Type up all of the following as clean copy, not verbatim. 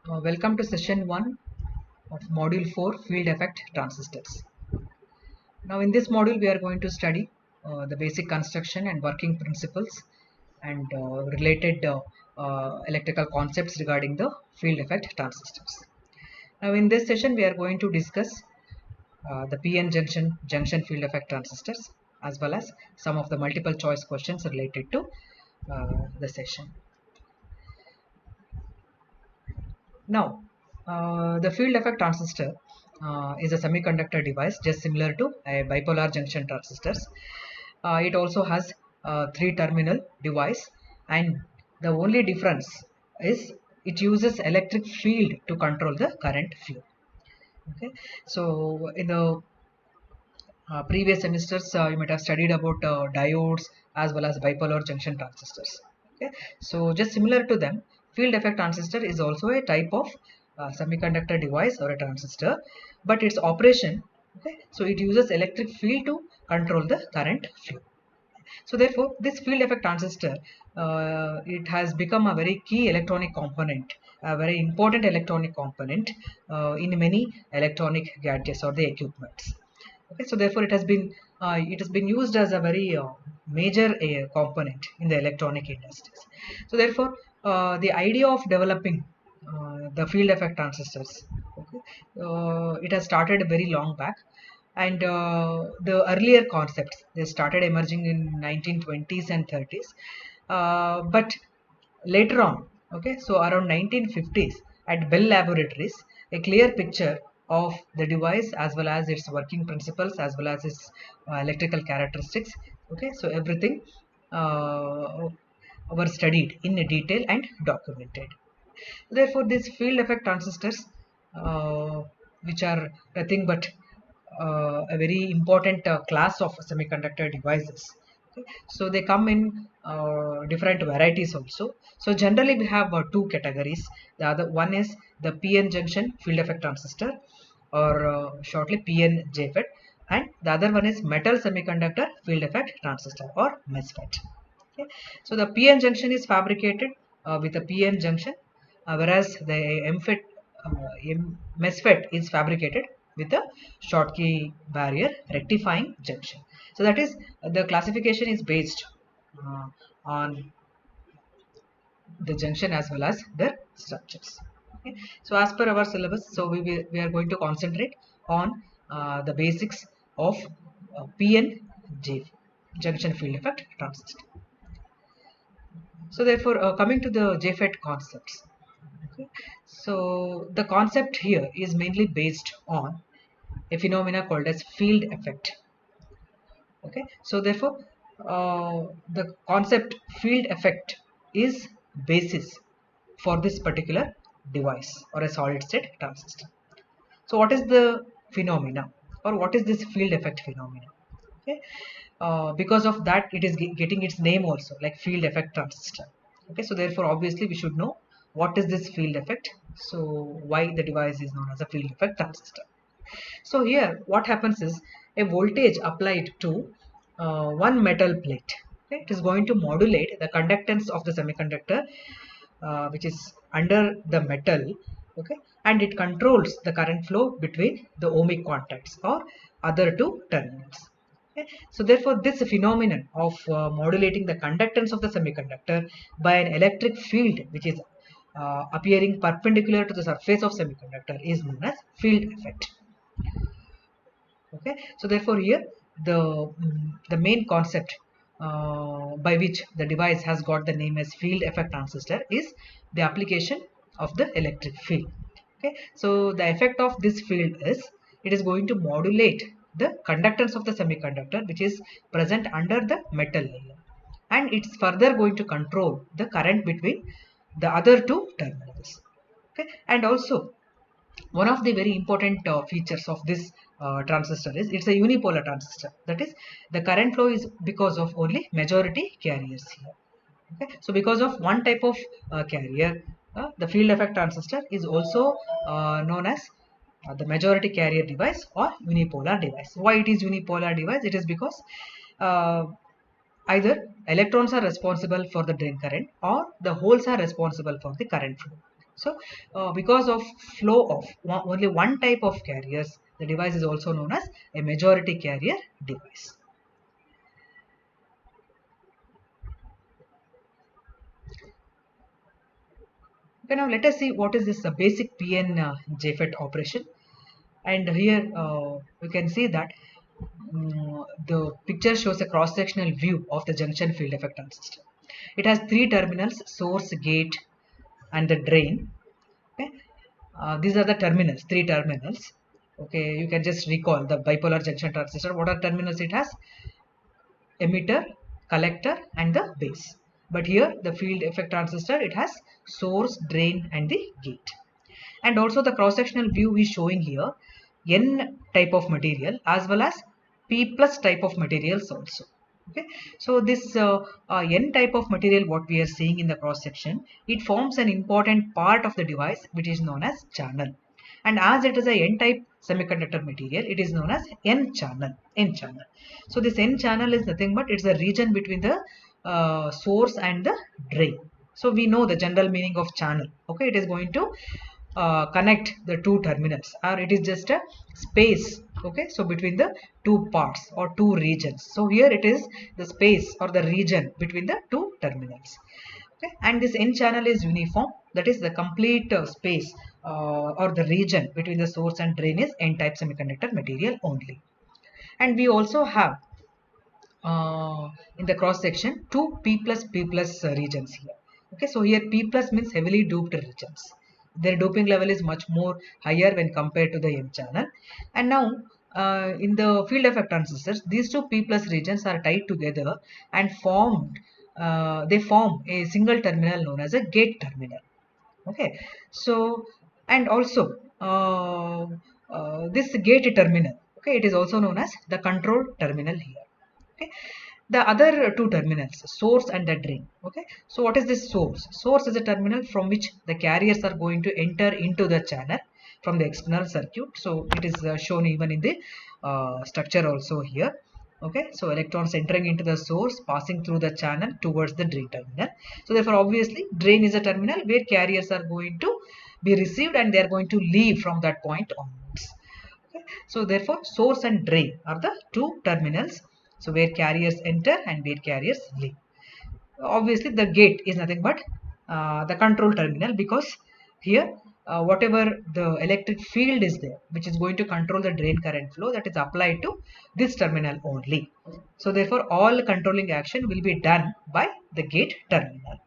Welcome to session 1 of module 4 field effect transistors. Now in this module we are going to study the basic construction and working principles and related electrical concepts regarding the field effect transistors. Now in this session we are going to discuss the PN junction field effect transistors as well as some of the multiple choice questions related to the session. Now, the field effect transistor is a semiconductor device just similar to a bipolar junction transistors. It also has a three-terminal device, and the only difference is it uses electric field to control the current flow. Okay, so in the previous semesters, you might have studied about diodes as well as bipolar junction transistors. Okay, so just similar to them, field effect transistor is also a type of semiconductor device or a transistor, but its operation, okay, so it uses electric field to control the current flow. So therefore, this field effect transistor, it has become a very key electronic component, a very important electronic component in many electronic gadgets or the equipments. Okay, so therefore it has been used as a very major component in the electronic industries. So therefore, the idea of developing the field effect transistors, okay, it has started very long back, and the earlier concepts they started emerging in 1920s and 30s, but later on, okay, so around 1950s at Bell Laboratories, a clear picture of the device as well as its working principles as well as its electrical characteristics, okay, so everything were studied in detail and documented. Therefore, these field effect transistors, which are nothing but a very important class of semiconductor devices. Okay. So they come in different varieties also. So generally we have two categories. The other one is the PN junction field effect transistor, or shortly PN JFET, and the other one is metal semiconductor field effect transistor or MESFET. Okay. So the PN junction is fabricated with a PN junction, whereas the MESFET is fabricated with a Schottky barrier rectifying junction. So that is, the classification is based on the junction as well as their structures. Okay. So as per our syllabus, so we are going to concentrate on the basics of PN junction field effect transistor. So therefore, coming to the JFET concepts. Okay. So the concept here is mainly based on a phenomena called as field effect. Okay. So therefore, the concept field effect is basis for this particular device or a solid state transistor. So what is the phenomena, or what is this field effect phenomena? Okay. Because of that, it is getting its name also, like field effect transistor. Okay, so therefore obviously we should know what is this field effect, so why the device is known as a field effect transistor. So here what happens is a voltage applied to one metal plate, okay, it is going to modulate the conductance of the semiconductor which is under the metal, okay, and it controls the current flow between the ohmic contacts or other two terminals. Okay. So therefore this phenomenon of modulating the conductance of the semiconductor by an electric field which is appearing perpendicular to the surface of semiconductor is known as field effect. Okay, so therefore here the main concept by which the device has got the name as field effect transistor is the application of the electric field. Okay, so the effect of this field is it is going to modulate the conductance of the semiconductor which is present under the metal layer, and it's further going to control the current between the other two terminals. Okay, and also one of the very important features of this transistor is it's a unipolar transistor. That is, the current flow is because of only majority carriers here. Okay, so because of one type of carrier, the field effect transistor is also known as the majority carrier device or unipolar device. Why it is unipolar device? It is because uh, either electrons are responsible for the drain current or the holes are responsible for the current flow. So because of flow of only one type of carriers, the device is also known as a majority carrier device. Okay, now let us see what is this basic PN JFET operation. And here you can see that the picture shows a cross-sectional view of the junction field effect transistor. It has three terminals: source, gate, and the drain. Okay, these are the terminals, three terminals. Okay, you can just recall the bipolar junction transistor. What are terminals? It has emitter, collector, and the base. But here the field effect transistor, it has source, drain, and the gate. And also the cross-sectional view is showing here N type of material as well as P plus type of materials also. Okay, so this N type of material what we are seeing in the cross section, it forms an important part of the device which is known as channel. And as it is a N type semiconductor material, it is known as N channel. N channel. So this N channel is nothing but it's a region between the source and the drain. So we know the general meaning of channel. Okay, it is going to connect the two terminals, or it is just a space. Okay, so between the two parts or two regions. So here it is the space or the region between the two terminals. Okay, and this N channel is uniform, that is the complete space or the region between the source and drain is N type semiconductor material only. And we also have in the cross section two P plus regions here. Okay, so here P plus means heavily doped regions. Their doping level is much more higher when compared to the N channel. And now in the field effect transistors, these two P plus regions are tied together and they form a single terminal known as a gate terminal. Okay, so and also this gate terminal, okay, it is also known as the control terminal here. Okay, the other two terminals, source and the drain. Okay, so what is this source? Source is a terminal from which the carriers are going to enter into the channel from the external circuit. So it is shown even in the structure also here. Okay, so electrons entering into the source, passing through the channel towards the drain terminal. So therefore obviously drain is a terminal where carriers are going to be received and they are going to leave from that point onwards. Okay, so therefore source and drain are the two terminals, so where carriers enter and where carriers leave. Obviously the gate is nothing but the control terminal, because here whatever the electric field is there which is going to control the drain current flow, that is applied to this terminal only. So therefore all controlling action will be done by the gate terminal.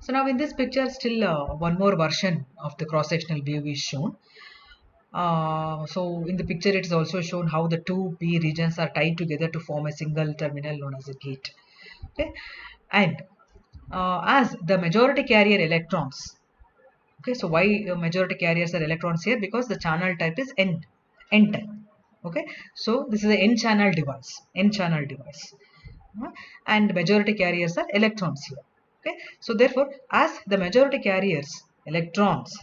So now in this picture still one more version of the cross-sectional view is shown. So in the picture it is also shown how the two P regions are tied together to form a single terminal known as a gate. Okay, and as the majority carrier electrons. Okay, so why majority carriers are electrons here? Because the channel type is N type. Okay, so this is an N channel device. N channel device. And majority carriers are electrons here. Okay, so therefore as the majority carriers electrons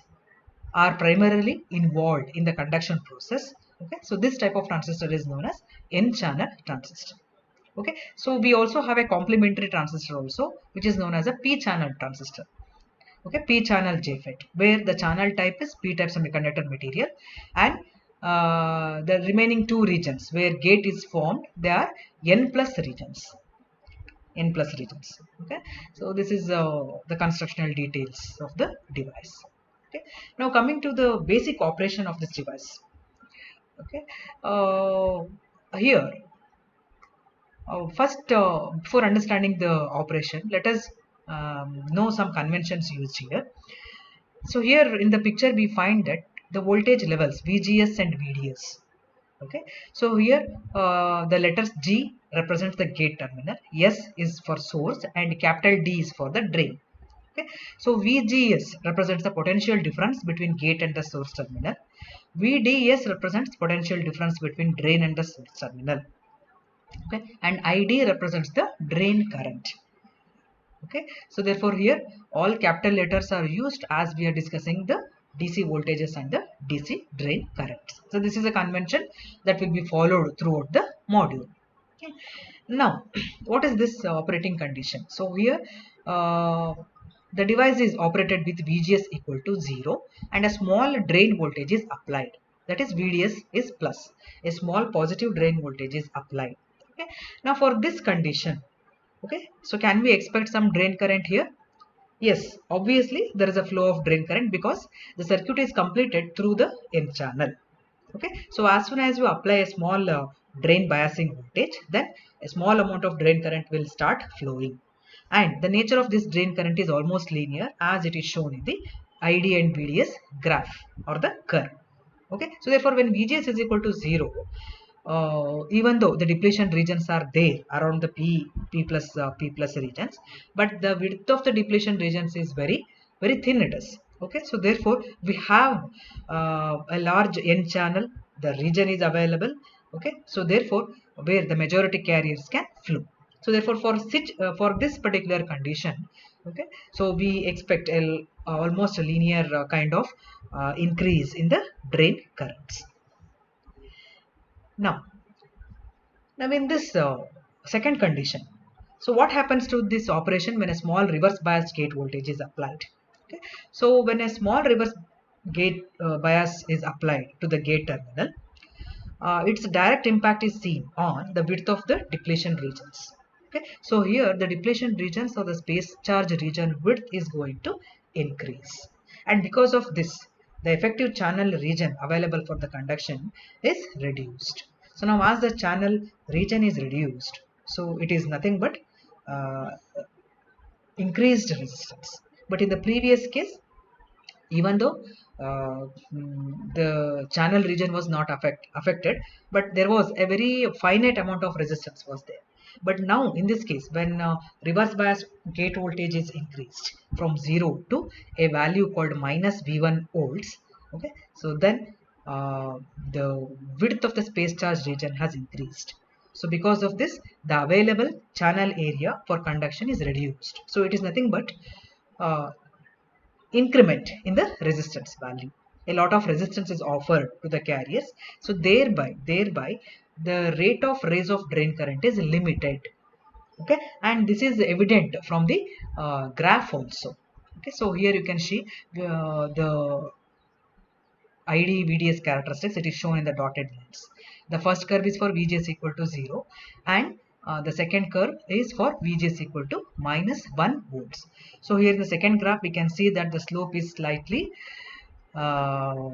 are primarily involved in the conduction process. Okay, so this type of transistor is known as N channel transistor. Okay, so we also have a complementary transistor also, which is known as a P channel transistor. Okay, P channel JFET, where the channel type is P type semiconductor material, and the remaining two regions where gate is formed, they are N plus regions. N plus regions. Okay, so this is the constructional details of the device. Okay, now coming to the basic operation of this device. Okay, here first before understanding the operation, let us know some conventions used here. So here in the picture we find that the voltage levels VGS and VDS. Okay, so here the letters G represents the gate terminal, S is for source, and capital D is for the drain. Okay, so VGS represents the potential difference between gate and the source terminal. VDS represents potential difference between drain and the source terminal. Okay, and ID represents the drain current. Okay, so therefore here all capital letters are used as we are discussing the DC voltages and the DC drain currents. So this is a convention that will be followed throughout the module. Now what is this operating condition? So here the device is operated with VGS equal to 0 and a small drain voltage is applied. That is VDS is plus. A small positive drain voltage is applied. Okay. Now for this condition, okay, so can we expect some drain current here? Yes, obviously there is a flow of drain current because the circuit is completed through the N channel. Okay, so as soon as you apply a small drain biasing voltage, then a small amount of drain current will start flowing. And the nature of this drain current is almost linear as it is shown in the ID and VDS graph or the curve. Okay, so therefore when VGS is equal to 0, even though the depletion regions are there around the P plus regions, but the width of the depletion regions is very thin it is. Okay, so therefore we have a large N channel, the region is available. Okay, so therefore where the majority carriers can flow. So therefore for this particular condition, okay, so we expect almost a linear kind of increase in the drain currents. Now in this second condition, so what happens to this operation when a small reverse bias gate voltage is applied? Okay. So when a small reverse gate bias is applied to the gate terminal, its direct impact is seen on the width of the depletion regions. Okay. So here the depletion regions or the space charge region width is going to increase, and because of this, the effective channel region available for the conduction is reduced. So now as the channel region is reduced, so it is nothing but uh, increased resistance. But in the previous case, even though the channel region was not affected, but there was a very finite amount of resistance was there. But now in this case, when reverse bias gate voltage is increased from 0 to a value called minus V1 volts, okay, so then the width of the space charge region has increased. So because of this, the available channel area for conduction is reduced. So it is nothing but uh, increment in the resistance value. A lot of resistance is offered to the carriers, so thereby the rate of raise of drain current is limited. Okay, and this is evident from the graph also. Okay, so here you can see the ID VDS characteristics. It is shown in the dotted lines. The first curve is for VGS equal to 0, and the second curve is for VGS equal to minus 1 volts. So here in the second graph we can see that the slope is slightly uh,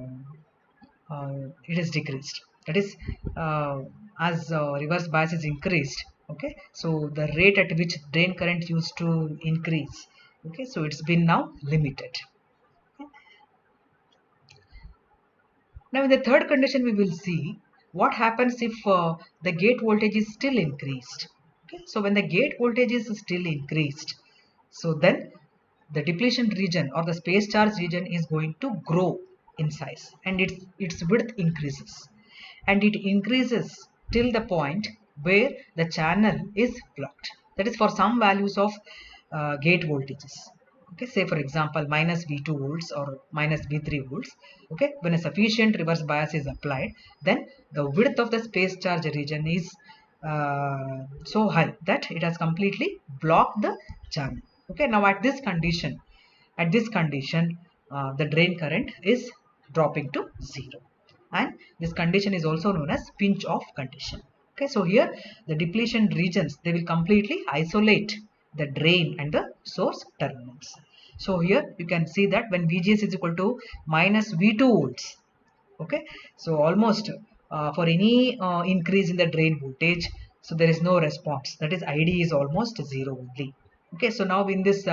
it is decreased. That is, as reverse bias is increased. Okay, so the rate at which drain current used to increase. Okay, so it's been now limited. Now in the third condition we will see what happens if the gate voltage is still increased. Okay, so when the gate voltage is still increased, so then the depletion region or the space charge region is going to grow in size, and its width increases, and it increases till the point where the channel is blocked. That is for some values of gate voltages. Okay, say for example minus V2 volts or minus V3 volts. Okay, when a sufficient reverse bias is applied, then the width of the space charge region is so high that it has completely blocked the channel. Okay, now at this condition the drain current is dropping to 0, and this condition is also known as pinch off condition. Okay, so here the depletion regions, they will completely isolate the drain and the source terminals. So here you can see that when VGS is equal to minus V2 volts, okay, so almost for any increase in the drain voltage, so there is no response. That is, ID is almost 0 only. Okay, so now in this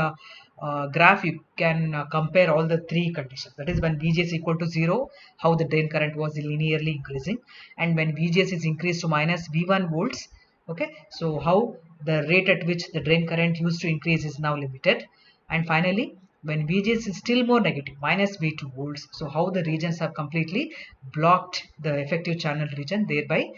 graph you can compare all the three conditions. That is, when VGS equal to 0, how the drain current was linearly increasing, and when VGS is increased to minus V1 volts, okay, so how the rate at which the drain current used to increase is now limited, and finally when VGS is still more negative, minus V2 volts, so how the regions have completely blocked the effective channel region, thereby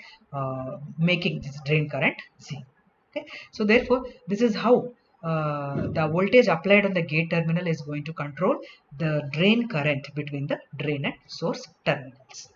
making this drain current 0. Okay, so therefore this is how the voltage applied on the gate terminal is going to control the drain current between the drain and source terminals.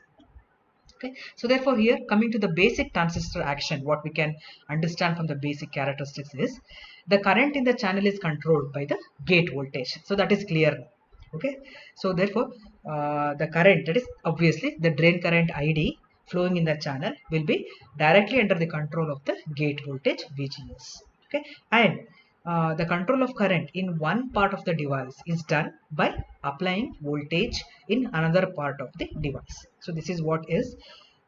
Okay, so therefore here coming to the basic transistor action, what we can understand from the basic characteristics is the current in the channel is controlled by the gate voltage. So that is clear now. Okay, so therefore the current, that is obviously the drain current ID flowing in the channel, will be directly under the control of the gate voltage VGS. Okay, and the control of current in one part of the device is done by applying voltage in another part of the device. So this is what is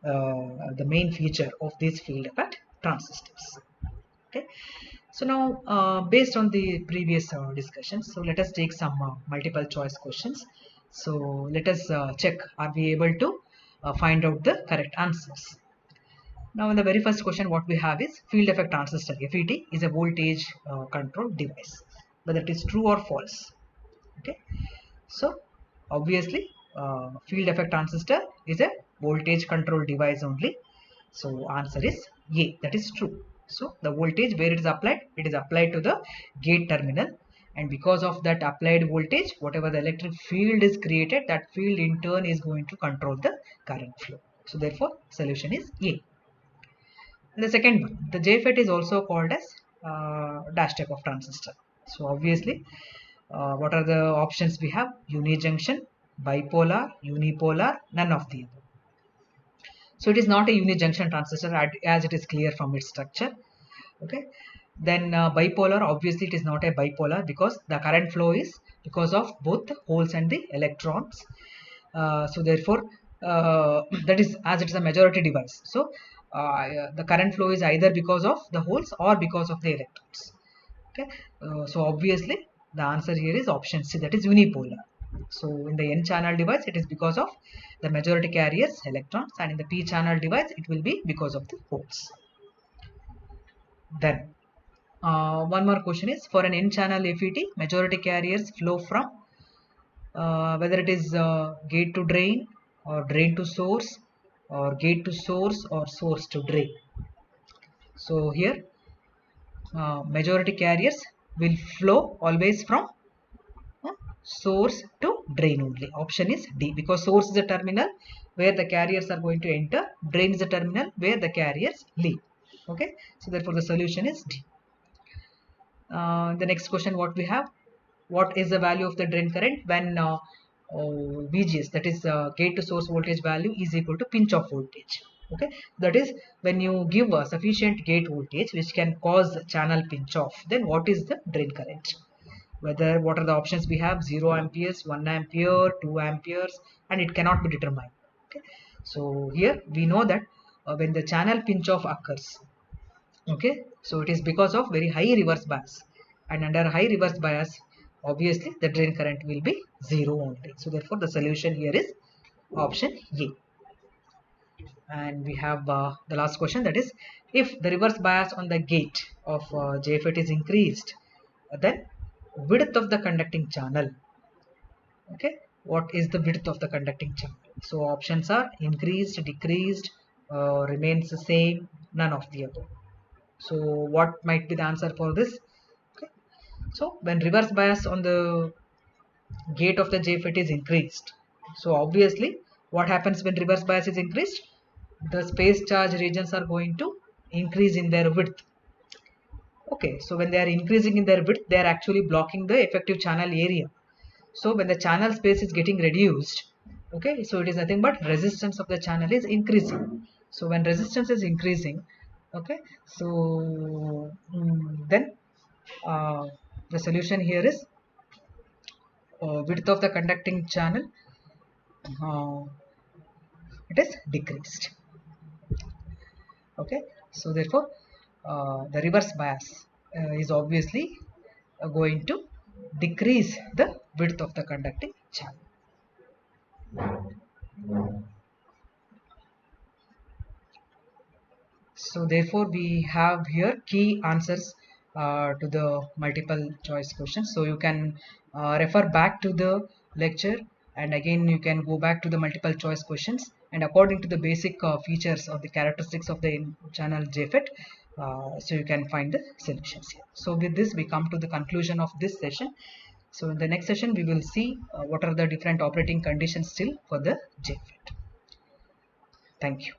the main feature of these field effect transistors. Okay, so now based on the previous discussion, so let us take some multiple choice questions. So let us check, are we able to find out the correct answers. Now in the very first question what we have is field effect transistor FET is a voltage control device, whether it is true or false. Okay, so obviously field effect transistor is a voltage control device only. So answer is A, that is true. So the voltage where it is applied to the gate terminal, and because of that applied voltage, whatever the electric field is created, that field in turn is going to control the current flow. So therefore solution is A. And the second one, the JFET is also called as dash type of transistor. So obviously what are the options we have? Unijunction, bipolar, unipolar, none of the above. So it is not a unijunction transistor as it is clear from its structure. Okay, then bipolar, obviously it is not a bipolar because the current flow is because of both the holes and the electrons. So therefore that is, as it is a majority device, so the current flow is either because of the holes or because of the electrons. Okay, so obviously the answer here is option C, that is unipolar. So in the N channel device it is because of the majority carriers electrons, and in the P channel device it will be because of the holes. Then one more question is, for an N channel FET, majority carriers flow from whether it is gate to drain or drain to source or gate to source or source to drain. So here majority carriers will flow always from source to drain only. Option is D, because source is a terminal where the carriers are going to enter, drain is a terminal where the carriers leave. Okay, so therefore the solution is D. The next question what we have, what is the value of the drain current when VGS, that is gate to source voltage value, is equal to pinch off voltage. Okay, that is when you give a sufficient gate voltage which can cause channel pinch off, then what is the drain current? Whether, what are the options we have? 0 amperes, 1 ampere, 2 amperes, and it cannot be determined. Okay, so here we know that when the channel pinch off occurs, okay, so it is because of very high reverse bias, and under high reverse bias obviously the drain current will be 0 only. So therefore the solution here is option A. And we have the last question, that is, if the reverse bias on the gate of JFET is increased, then width of the conducting channel. Okay, what is the width of the conducting channel? So options are increased, decreased, remains the same, none of the above. So what might be the answer for this? Okay, so when reverse bias on the gate of the JFET is increased, so obviously what happens when reverse bias is increased? The space charge regions are going to increase in their width. Okay, so when they are increasing in their width, they are actually blocking the effective channel area. So when the channel space is getting reduced, okay, so it is nothing but resistance of the channel is increasing. So when resistance is increasing, okay, so then the solution here is width of the conducting channel, uh, it is decreased. Okay, so therefore the reverse bias is obviously going to decrease the width of the conducting channel. So therefore we have here key answers to the multiple choice questions. So you can refer back to the lecture, and again you can go back to the multiple choice questions, and according to the basic features or the characteristics of the channel JFET, so you can find the solutions here. So with this we come to the conclusion of this session. So in the next session we will see what are the different operating conditions still for the JFET. Thank you.